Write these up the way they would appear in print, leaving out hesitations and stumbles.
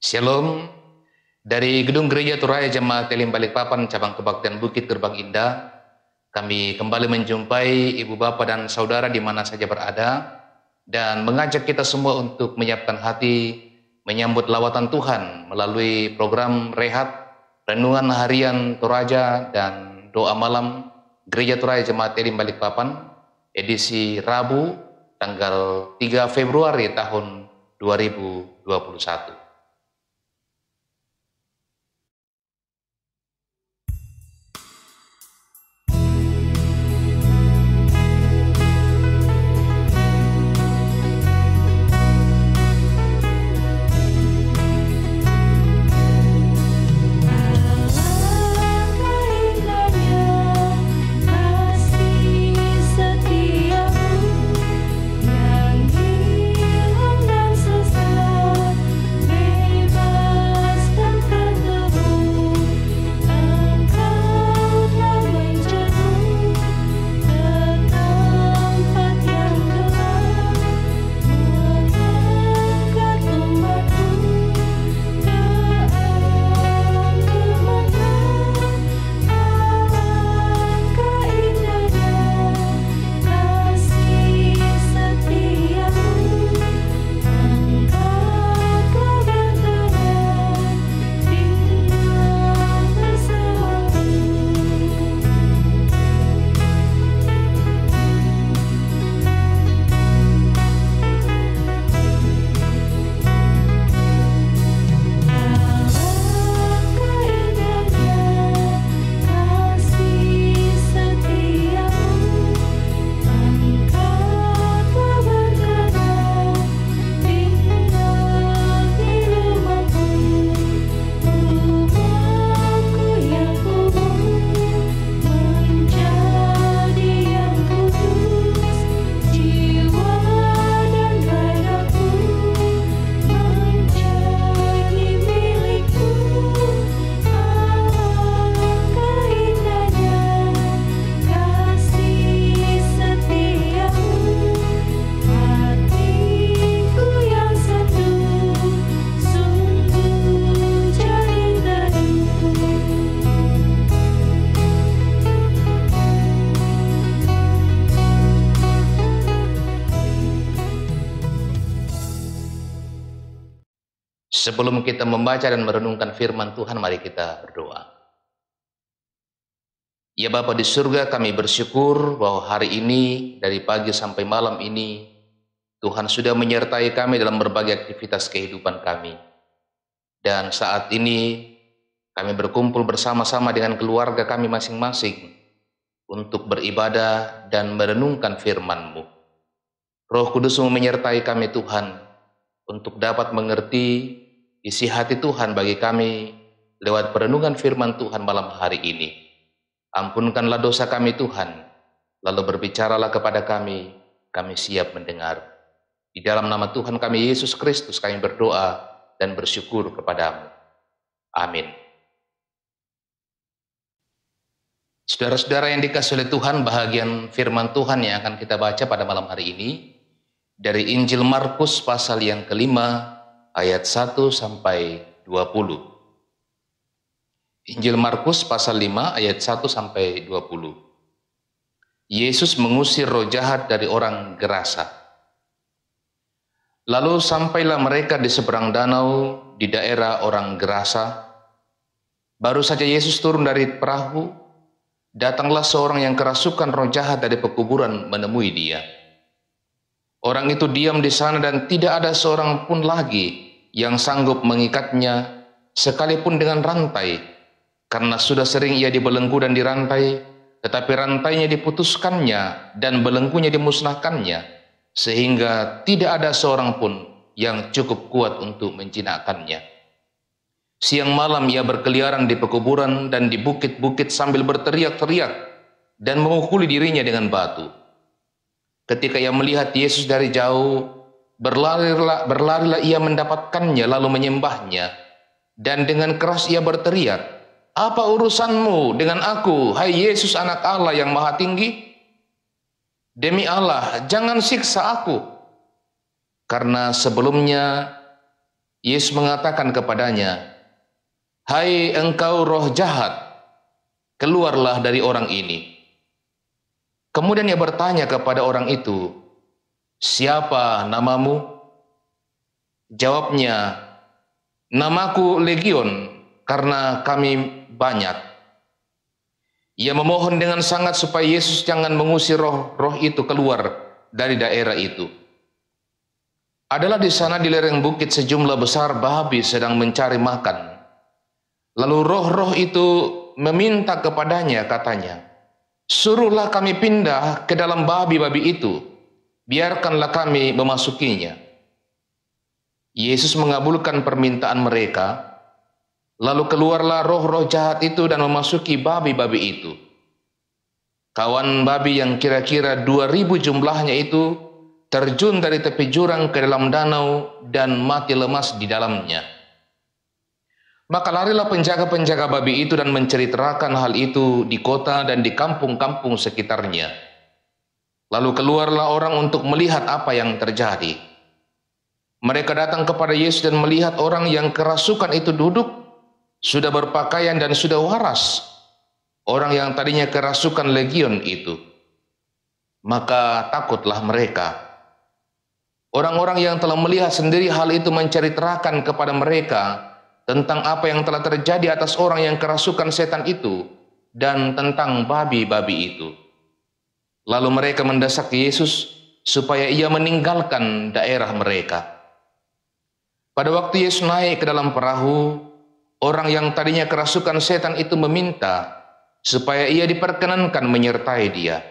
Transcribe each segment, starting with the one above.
Shalom, dari Gedung Gereja Turaya Jemaat Elim Balikpapan, Cabang Kebaktian Bukit Gerbang Indah, kami kembali menjumpai ibu bapak dan saudara di mana saja berada, dan mengajak kita semua untuk menyiapkan hati, menyambut lawatan Tuhan melalui program Rehat, Renungan Harian Toraja, dan Doa Malam Gereja Turaya Jemaat Elim Balikpapan, edisi Rabu, tanggal 3 Februari tahun 2021. Sebelum kita membaca dan merenungkan firman Tuhan, mari kita berdoa. Ya Bapa di surga, kami bersyukur bahwa hari ini, dari pagi sampai malam ini, Tuhan sudah menyertai kami dalam berbagai aktivitas kehidupan kami. Dan saat ini, kami berkumpul bersama-sama dengan keluarga kami masing-masing untuk beribadah dan merenungkan firman-Mu. Roh Kudus-Mu menyertai kami Tuhan, untuk dapat mengerti isi hati Tuhan bagi kami lewat perenungan firman Tuhan malam hari ini. Ampunkanlah dosa kami Tuhan, lalu berbicaralah kepada kami siap mendengar. Di dalam nama Tuhan kami Yesus Kristus kami berdoa dan bersyukur kepadamu. Amin. Saudara-saudara yang dikasihi oleh Tuhan, bahagian firman Tuhan yang akan kita baca pada malam hari ini dari Injil Markus pasal yang kelima, ayat 1 sampai 20. Injil Markus pasal 5 ayat 1 sampai 20. Yesus mengusir roh jahat dari orang Gerasa. Lalu sampailah mereka di seberang danau di daerah orang Gerasa. Baru saja Yesus turun dari perahu, datanglah seorang yang kerasukan roh jahat dari pekuburan menemui dia. Orang itu diam di sana dan tidak ada seorang pun lagi yang sanggup mengikatnya sekalipun dengan rantai, karena sudah sering ia dibelenggu dan dirantai, tetapi rantainya diputuskannya dan belenggunya dimusnahkannya, sehingga tidak ada seorang pun yang cukup kuat untuk menjinakkannya. Siang malam ia berkeliaran di pekuburan dan di bukit-bukit sambil berteriak-teriak dan memukuli dirinya dengan batu. Ketika ia melihat Yesus dari jauh, berlarilah ia mendapatkannya lalu menyembahnya, dan dengan keras ia berteriak, "Apa urusanmu dengan aku, hai Yesus anak Allah yang maha tinggi? Demi Allah, jangan siksa aku." Karena sebelumnya Yesus mengatakan kepadanya, "Hai engkau roh jahat, keluarlah dari orang ini." Kemudian ia bertanya kepada orang itu, "Siapa namamu?" Jawabnya, "Namaku Legion, karena kami banyak." Ia memohon dengan sangat supaya Yesus jangan mengusir roh-roh itu keluar dari daerah itu. Adalah di sana di lereng bukit sejumlah besar babi sedang mencari makan. Lalu roh-roh itu meminta kepadanya, katanya, "Suruhlah kami pindah ke dalam babi-babi itu, biarkanlah kami memasukinya." Yesus mengabulkan permintaan mereka, lalu keluarlah roh-roh jahat itu dan memasuki babi-babi itu. Kawan babi yang kira-kira 2.000 jumlahnya itu terjun dari tepi jurang ke dalam danau dan mati lemas di dalamnya. Maka larilah penjaga-penjaga babi itu dan menceritakan hal itu di kota dan di kampung-kampung sekitarnya. Lalu keluarlah orang untuk melihat apa yang terjadi. Mereka datang kepada Yesus dan melihat orang yang kerasukan itu duduk, sudah berpakaian dan sudah waras, orang yang tadinya kerasukan legion itu. Maka takutlah mereka. Orang-orang yang telah melihat sendiri hal itu menceritakan kepada mereka tentang apa yang telah terjadi atas orang yang kerasukan setan itu dan tentang babi-babi itu. Lalu mereka mendesak Yesus supaya ia meninggalkan daerah mereka. Pada waktu Yesus naik ke dalam perahu, orang yang tadinya kerasukan setan itu meminta supaya ia diperkenankan menyertai dia.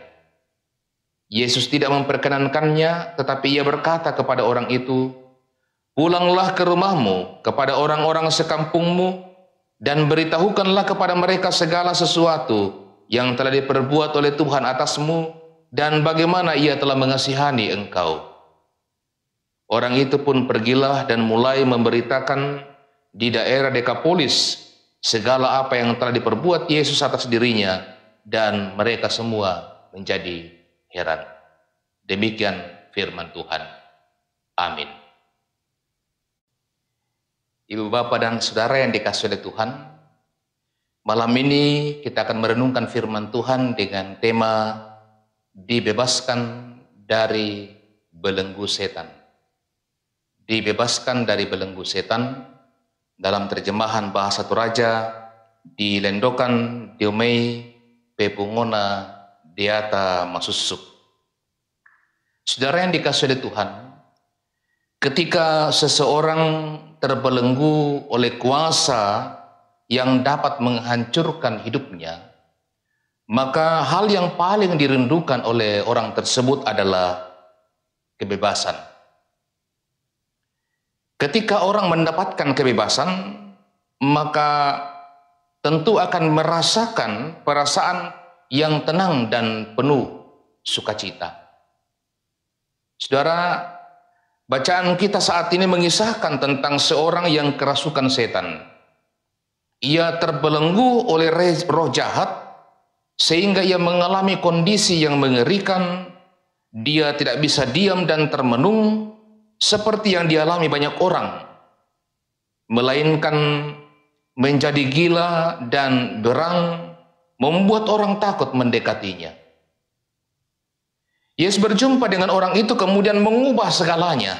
Yesus tidak memperkenankannya, tetapi ia berkata kepada orang itu, "Pulanglah ke rumahmu, kepada orang-orang sekampungmu, dan beritahukanlah kepada mereka segala sesuatu yang telah diperbuat oleh Tuhan atasmu, dan bagaimana ia telah mengasihani engkau." Orang itu pun pergilah dan mulai memberitakan di daerah Dekapolis segala apa yang telah diperbuat Yesus atas dirinya, dan mereka semua menjadi heran. Demikian firman Tuhan. Amin. Ibu, Bapak, dan Saudara yang dikasihi oleh Tuhan, malam ini kita akan merenungkan firman Tuhan dengan tema dibebaskan dari belenggu setan. Dibebaskan dari belenggu setan, dalam terjemahan bahasa Toraja di Lendokan Diomei Pepungona Deata Masusuk. Saudara yang dikasihi oleh Tuhan, ketika seseorang terbelenggu oleh kuasa yang dapat menghancurkan hidupnya, maka hal yang paling dirindukan oleh orang tersebut adalah kebebasan. Ketika orang mendapatkan kebebasan, maka tentu akan merasakan perasaan yang tenang dan penuh sukacita. Saudara, bacaan kita saat ini mengisahkan tentang seorang yang kerasukan setan. Ia terbelenggu oleh roh jahat sehingga ia mengalami kondisi yang mengerikan. Dia tidak bisa diam dan termenung seperti yang dialami banyak orang, melainkan menjadi gila dan berang, membuat orang takut mendekatinya. Yesus berjumpa dengan orang itu kemudian mengubah segalanya.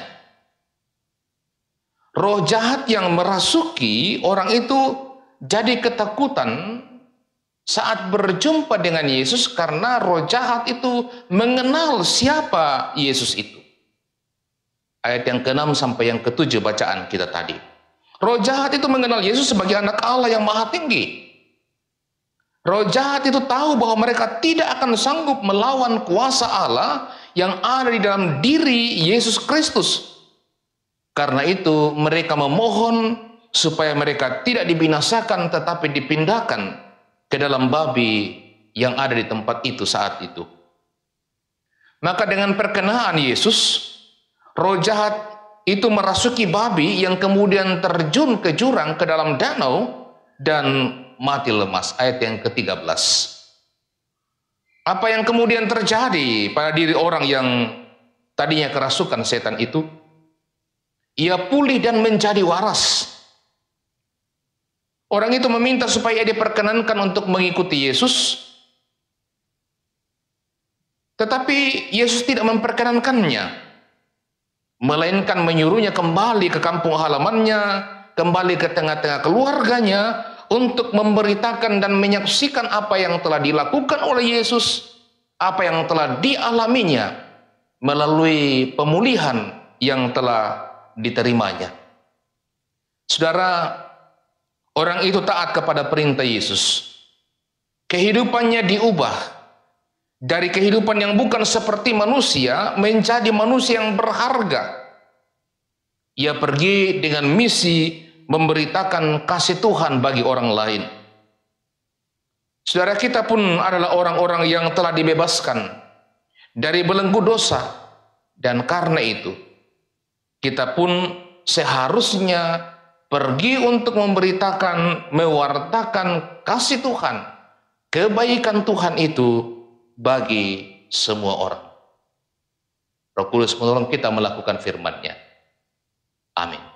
Roh jahat yang merasuki orang itu jadi ketakutan saat berjumpa dengan Yesus karena roh jahat itu mengenal siapa Yesus itu. Ayat yang ke-6 sampai yang ke-7 bacaan kita tadi. Roh jahat itu mengenal Yesus sebagai anak Allah yang maha tinggi. Roh jahat itu tahu bahwa mereka tidak akan sanggup melawan kuasa Allah yang ada di dalam diri Yesus Kristus. Karena itu mereka memohon supaya mereka tidak dibinasakan tetapi dipindahkan ke dalam babi yang ada di tempat itu saat itu. Maka dengan perkenaan Yesus, roh jahat itu merasuki babi yang kemudian terjun ke jurang ke dalam danau dan mati lemas. Ayat yang ke-13. Apa yang kemudian terjadi pada diri orang yang tadinya kerasukan setan itu? Ia pulih dan menjadi waras. Orang itu meminta supaya diperkenankan untuk mengikuti Yesus, tetapi Yesus tidak memperkenankannya, melainkan menyuruhnya kembali ke kampung halamannya, kembali ke tengah-tengah keluarganya, untuk memberitakan dan menyaksikan apa yang telah dilakukan oleh Yesus, apa yang telah dialaminya melalui pemulihan yang telah diterimanya. Saudara, orang itu taat kepada perintah Yesus. Kehidupannya diubah dari kehidupan yang bukan seperti manusia menjadi manusia yang berharga. Ia pergi dengan misi memberitakan kasih Tuhan bagi orang lain. Saudara, kita pun adalah orang-orang yang telah dibebaskan dari belenggu dosa, dan karena itu kita pun seharusnya pergi untuk memberitakan, mewartakan kasih Tuhan, kebaikan Tuhan itu bagi semua orang. Roh Kudus menolong kita melakukan firman-Nya. Amin.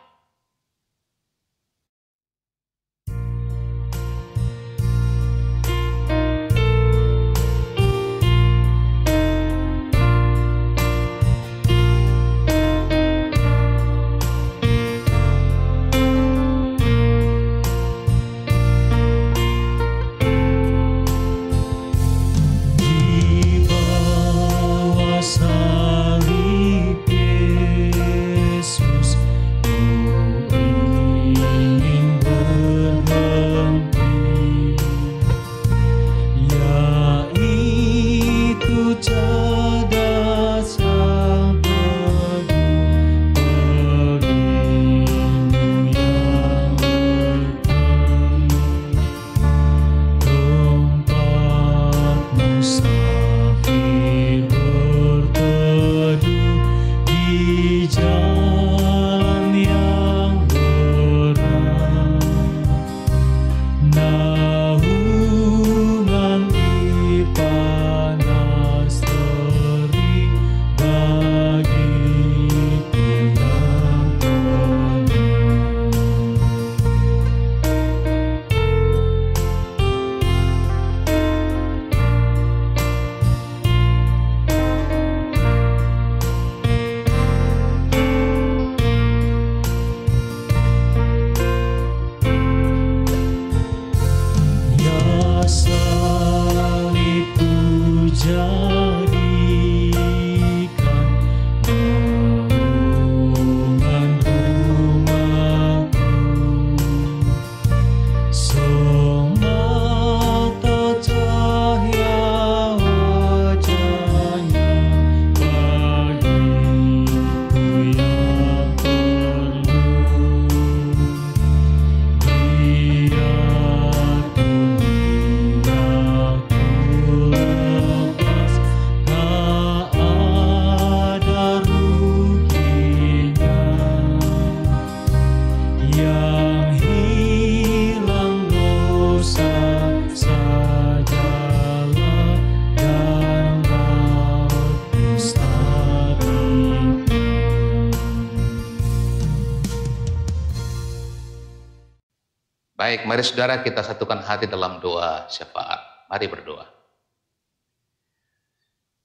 Baik, mari saudara kita satukan hati dalam doa syafaat. Mari berdoa.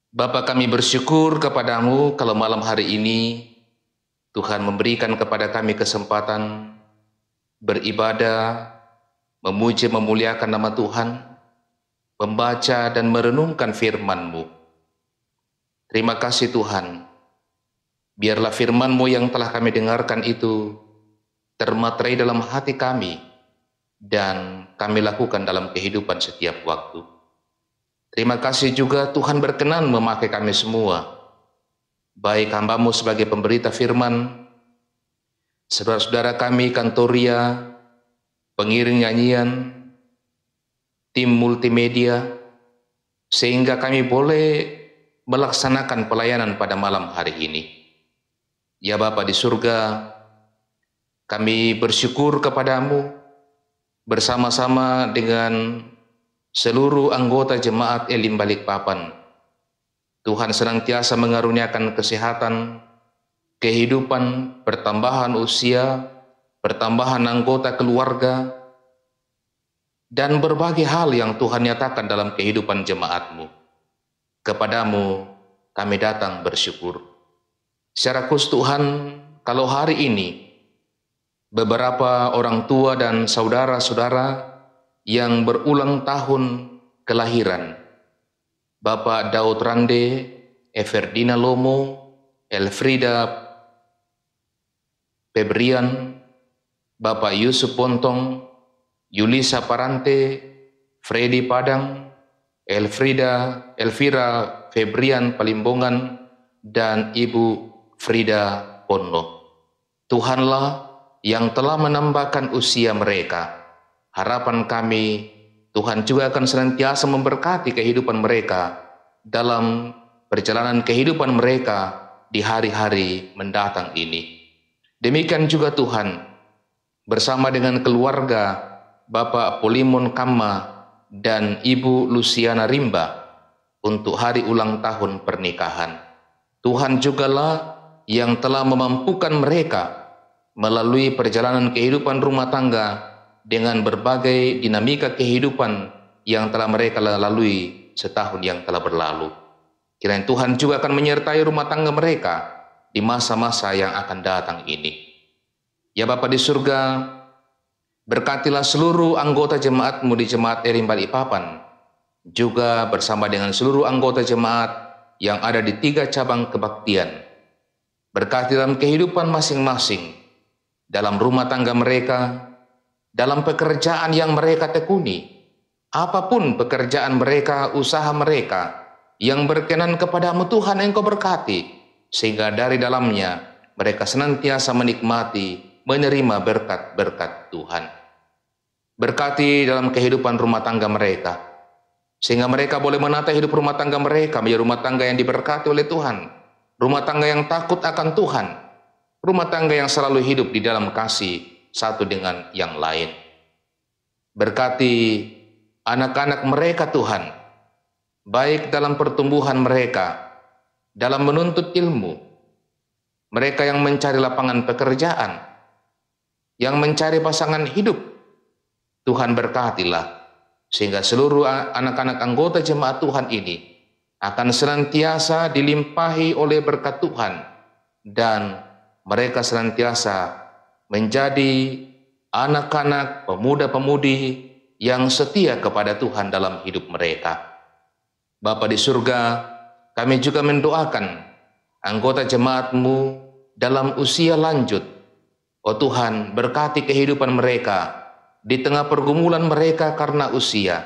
Bapa, kami bersyukur kepadamu kalau malam hari ini Tuhan memberikan kepada kami kesempatan beribadah, memuji memuliakan nama Tuhan, membaca dan merenungkan firman-Mu. Terima kasih Tuhan. Biarlah firman-Mu yang telah kami dengarkan itu termaterai dalam hati kami, dan kami lakukan dalam kehidupan setiap waktu. Terima kasih juga Tuhan berkenan memakai kami semua, baik hamba-Mu sebagai pemberita firman, saudara-saudara kami kantoria, pengiring nyanyian, tim multimedia, sehingga kami boleh melaksanakan pelayanan pada malam hari ini. Ya Bapa di surga, kami bersyukur kepadamu, bersama-sama dengan seluruh anggota jemaat Elim Balikpapan. Tuhan senantiasa mengaruniakan kesehatan, kehidupan, pertambahan usia, pertambahan anggota keluarga, dan berbagai hal yang Tuhan nyatakan dalam kehidupan jemaat-Mu. Kepadamu kami datang bersyukur. Secara khusus Tuhan, kalau hari ini beberapa orang tua dan saudara-saudara yang berulang tahun kelahiran, Bapak Daud Rande, Everdina Lomo, Elfrida Febrian, Bapak Yusuf Pontong, Yulisa Parante, Freddy Padang, Elvira Febrian Palimbongan, dan Ibu Frida Pono. Tuhanlah yang telah menambahkan usia mereka. Harapan kami, Tuhan juga akan senantiasa memberkati kehidupan mereka dalam perjalanan kehidupan mereka di hari-hari mendatang ini. Demikian juga Tuhan, bersama dengan keluarga Bapak Polimon Kama dan Ibu Luciana Rimba untuk hari ulang tahun pernikahan. Tuhan jugalah yang telah memampukan mereka melalui perjalanan kehidupan rumah tangga dengan berbagai dinamika kehidupan yang telah mereka lalui setahun yang telah berlalu. Kiranya Tuhan juga akan menyertai rumah tangga mereka di masa-masa yang akan datang ini. Ya Bapa di surga, berkatilah seluruh anggota jemaat-Mu di Jemaat Elim Balikpapan, juga bersama dengan seluruh anggota jemaat yang ada di 3 cabang kebaktian. Berkati dalam kehidupan masing-masing, dalam rumah tangga mereka, dalam pekerjaan yang mereka tekuni, apapun pekerjaan mereka, usaha mereka, yang berkenan kepadamu Tuhan Engkau berkati, sehingga dari dalamnya mereka senantiasa menikmati, menerima berkat-berkat Tuhan. Berkati dalam kehidupan rumah tangga mereka, sehingga mereka boleh menata hidup rumah tangga mereka menjadi rumah tangga yang diberkati oleh Tuhan, rumah tangga yang takut akan Tuhan, rumah tangga yang selalu hidup di dalam kasih satu dengan yang lain. Berkati anak-anak mereka Tuhan, baik dalam pertumbuhan mereka, dalam menuntut ilmu, mereka yang mencari lapangan pekerjaan, yang mencari pasangan hidup, Tuhan berkatilah, sehingga seluruh anak-anak anggota jemaat Tuhan ini akan senantiasa dilimpahi oleh berkat Tuhan, dan mereka senantiasa menjadi anak-anak, pemuda-pemudi yang setia kepada Tuhan dalam hidup mereka. Bapa di surga, kami juga mendoakan anggota jemaat-Mu dalam usia lanjut. Oh Tuhan, berkati kehidupan mereka di tengah pergumulan mereka karena usia.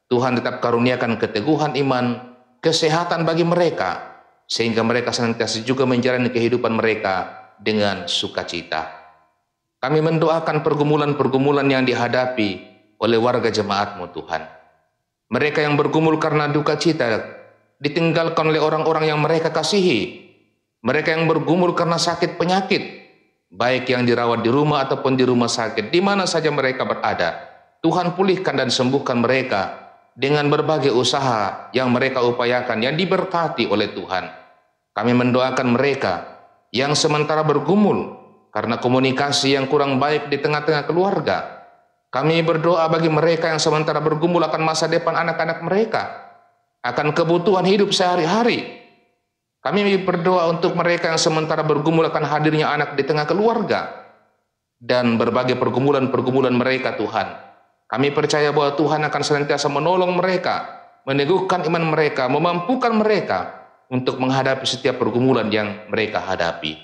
Tuhan tetap karuniakan keteguhan iman, kesehatan bagi mereka, sehingga mereka senantiasa juga menjalani kehidupan mereka dengan sukacita. Kami mendoakan pergumulan-pergumulan yang dihadapi oleh warga jemaat-Mu Tuhan. Mereka yang bergumul karena duka cita, ditinggalkan oleh orang-orang yang mereka kasihi. Mereka yang bergumul karena sakit penyakit, baik yang dirawat di rumah ataupun di rumah sakit, di mana saja mereka berada. Tuhan pulihkan dan sembuhkan mereka dengan berbagai usaha yang mereka upayakan, yang diberkati oleh Tuhan. Kami mendoakan mereka yang sementara bergumul karena komunikasi yang kurang baik di tengah-tengah keluarga. Kami berdoa bagi mereka yang sementara bergumul akan masa depan anak-anak mereka, akan kebutuhan hidup sehari-hari. Kami berdoa untuk mereka yang sementara bergumul akan hadirnya anak di tengah keluarga, dan berbagai pergumulan-pergumulan mereka Tuhan. Kami percaya bahwa Tuhan akan senantiasa menolong mereka, meneguhkan iman mereka, memampukan mereka untuk menghadapi setiap pergumulan yang mereka hadapi.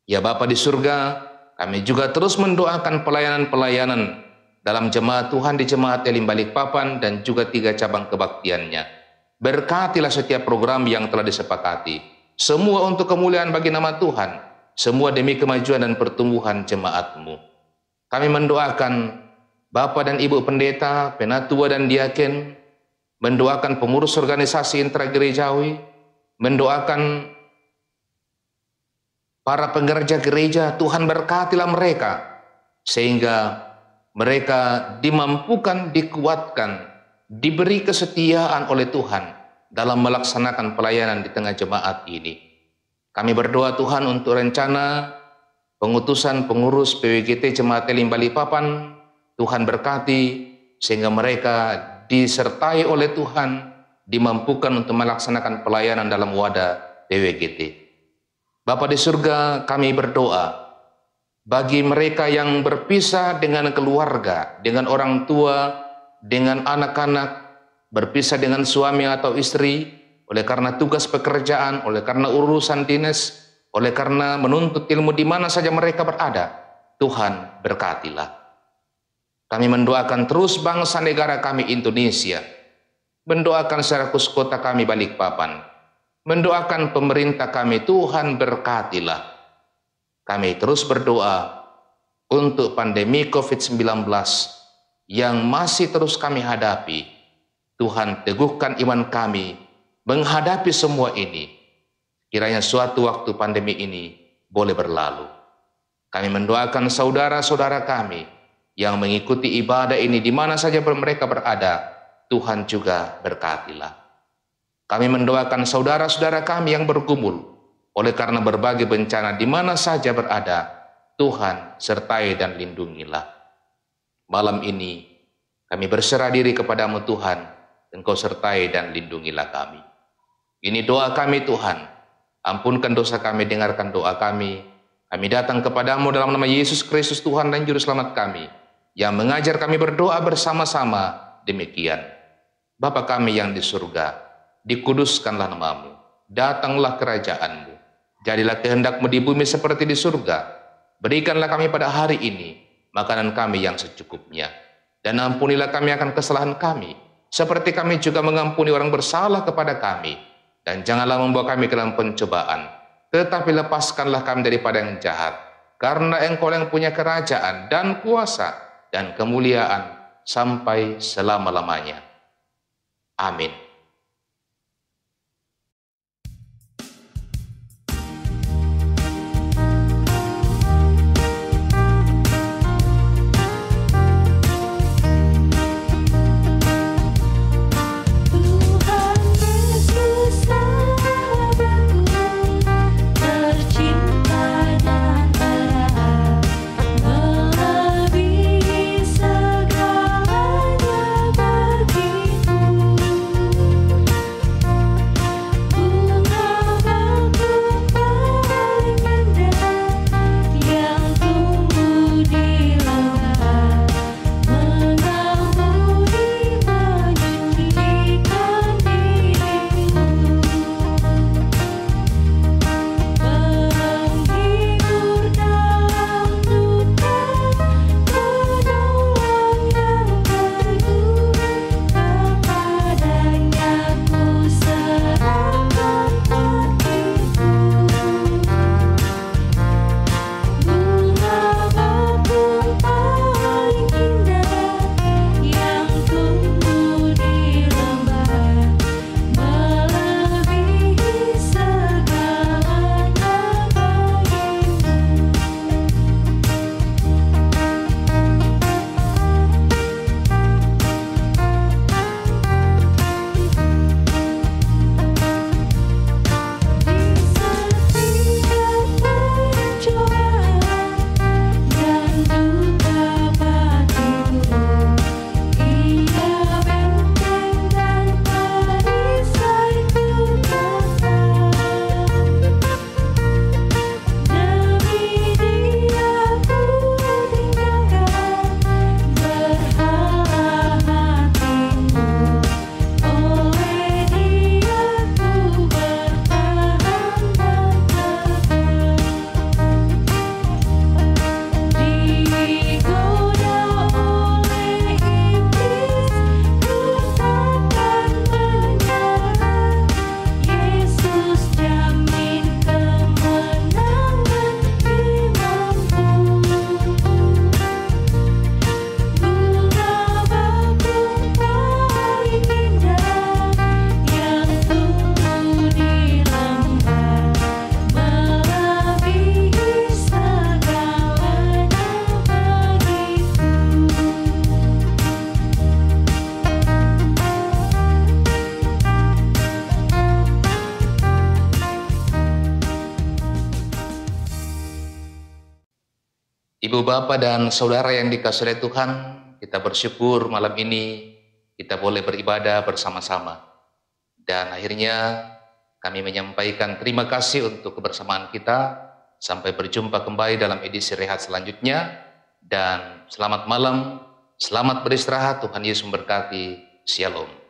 Ya Bapa di surga, kami juga terus mendoakan pelayanan-pelayanan dalam jemaat Tuhan di Jemaat Elim Balikpapan dan juga 3 cabang kebaktiannya. Berkatilah setiap program yang telah disepakati, semua untuk kemuliaan bagi nama Tuhan, semua demi kemajuan dan pertumbuhan jemaat-Mu. Kami mendoakan Bapak dan Ibu Pendeta, Penatua dan Diaken, mendoakan pengurus organisasi intragerejawi, mendoakan para pengerja gereja. Tuhan berkatilah mereka, sehingga mereka dimampukan, dikuatkan, diberi kesetiaan oleh Tuhan dalam melaksanakan pelayanan di tengah jemaat ini. Kami berdoa Tuhan untuk rencana pengutusan pengurus PWGT Jemaat Elim Balikpapan. Tuhan berkati sehingga mereka disertai oleh Tuhan, dimampukan untuk melaksanakan pelayanan dalam wadah PWGT. Bapa di surga, kami berdoa bagi mereka yang berpisah dengan keluarga, dengan orang tua, dengan anak-anak, berpisah dengan suami atau istri, oleh karena tugas pekerjaan, oleh karena urusan dinas, oleh karena menuntut ilmu di mana saja mereka berada. Tuhan berkatilah. Kami mendoakan terus bangsa negara kami Indonesia, mendoakan secara khusus kota kami Balikpapan, mendoakan pemerintah kami. Tuhan berkatilah. Kami terus berdoa untuk pandemi COVID-19 yang masih terus kami hadapi. Tuhan teguhkan iman kami menghadapi semua ini. Kiranya suatu waktu pandemi ini boleh berlalu. Kami mendoakan saudara-saudara kami yang mengikuti ibadah ini di mana saja mereka berada. Tuhan juga berkatilah. Kami mendoakan saudara-saudara kami yang bergumul oleh karena berbagai bencana di mana saja berada. Tuhan sertai dan lindungilah. Malam ini kami berserah diri kepadamu Tuhan. Engkau sertai dan lindungilah kami. Ini doa kami Tuhan. Ampunkan dosa kami, dengarkan doa kami. Kami datang kepadamu dalam nama Yesus Kristus Tuhan dan Juru Selamat kami, yang mengajar kami berdoa bersama-sama demikian. Bapa kami yang di surga, dikuduskanlah namamu, datanglah kerajaanmu, jadilah kehendakmu di bumi seperti di surga. Berikanlah kami pada hari ini makanan kami yang secukupnya, dan ampunilah kami akan kesalahan kami, seperti kami juga mengampuni orang bersalah kepada kami. Dan janganlah membawa kami ke dalam pencobaan, tetapi lepaskanlah kami daripada yang jahat, karena Engkau yang punya kerajaan dan kuasa dan kemuliaan sampai selama-lamanya. Amin. Ibu Bapak dan Saudara yang dikasihi oleh Tuhan, kita bersyukur malam ini kita boleh beribadah bersama-sama. Dan akhirnya kami menyampaikan terima kasih untuk kebersamaan kita. Sampai berjumpa kembali dalam edisi Rehat selanjutnya. Dan selamat malam, selamat beristirahat, Tuhan Yesus memberkati. Shalom.